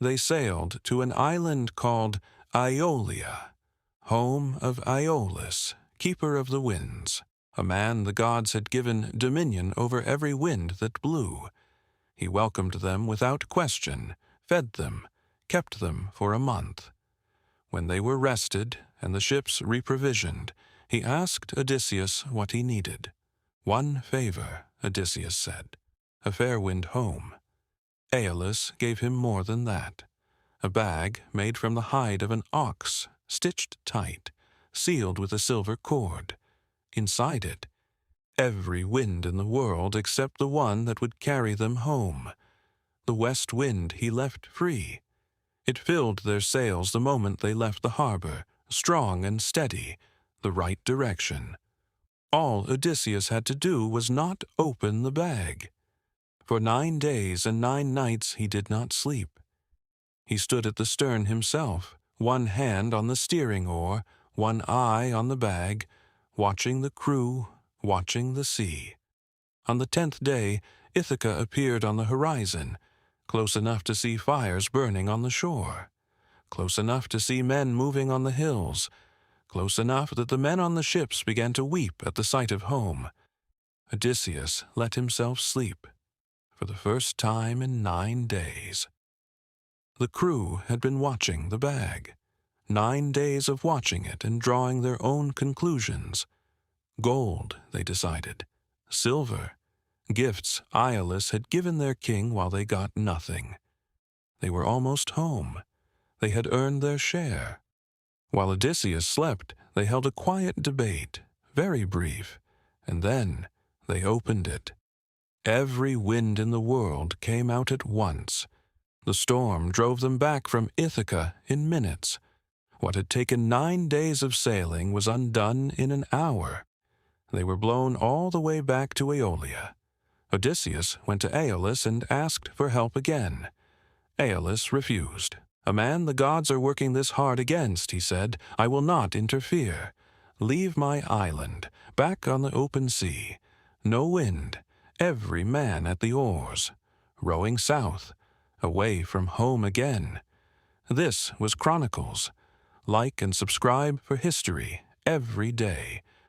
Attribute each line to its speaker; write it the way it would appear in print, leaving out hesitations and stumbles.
Speaker 1: they sailed to an island called Aeolia, home of Aeolus, keeper of the winds, a man the gods had given dominion over every wind that blew. He welcomed them without question, fed them, kept them for a month. When they were rested and the ships reprovisioned, he asked Odysseus what he needed. "One favor," Odysseus said, "a fair wind home." Aeolus gave him more than that. A bag made from the hide of an ox, stitched tight, sealed with a silver cord. Inside it, every wind in the world except the one that would carry them home. The west wind he left free. It filled their sails the moment they left the harbor, strong and steady, the right direction. All Odysseus had to do was not open the bag. For 9 days and 9 nights he did not sleep. He stood at the stern himself, one hand on the steering oar, one eye on the bag, watching the crew, watching the sea. On the 10th day, Ithaca appeared on the horizon, close enough to see fires burning on the shore, close enough to see men moving on the hills, close enough that the men on the ships began to weep at the sight of home. Odysseus let himself sleep, for the first time in 9 days. The crew had been watching the bag, 9 days of watching it and drawing their own conclusions. Gold, they decided, silver, gifts Aeolus had given their king while they got nothing. They were almost home. They had earned their share. While Odysseus slept, they held a quiet debate, very brief, and then they opened it. Every wind in the world came out at once. The storm drove them back from Ithaca in minutes. What had taken 9 days of sailing was undone in an hour. They were blown all the way back to Aeolia. Odysseus went to Aeolus and asked for help again. Aeolus refused. "A man the gods are working this hard against," he said. "I will not interfere. Leave my island, back on the open sea. No wind, every man at the oars. Rowing south, away from home again." This was Chronicles. Like and subscribe for history every day.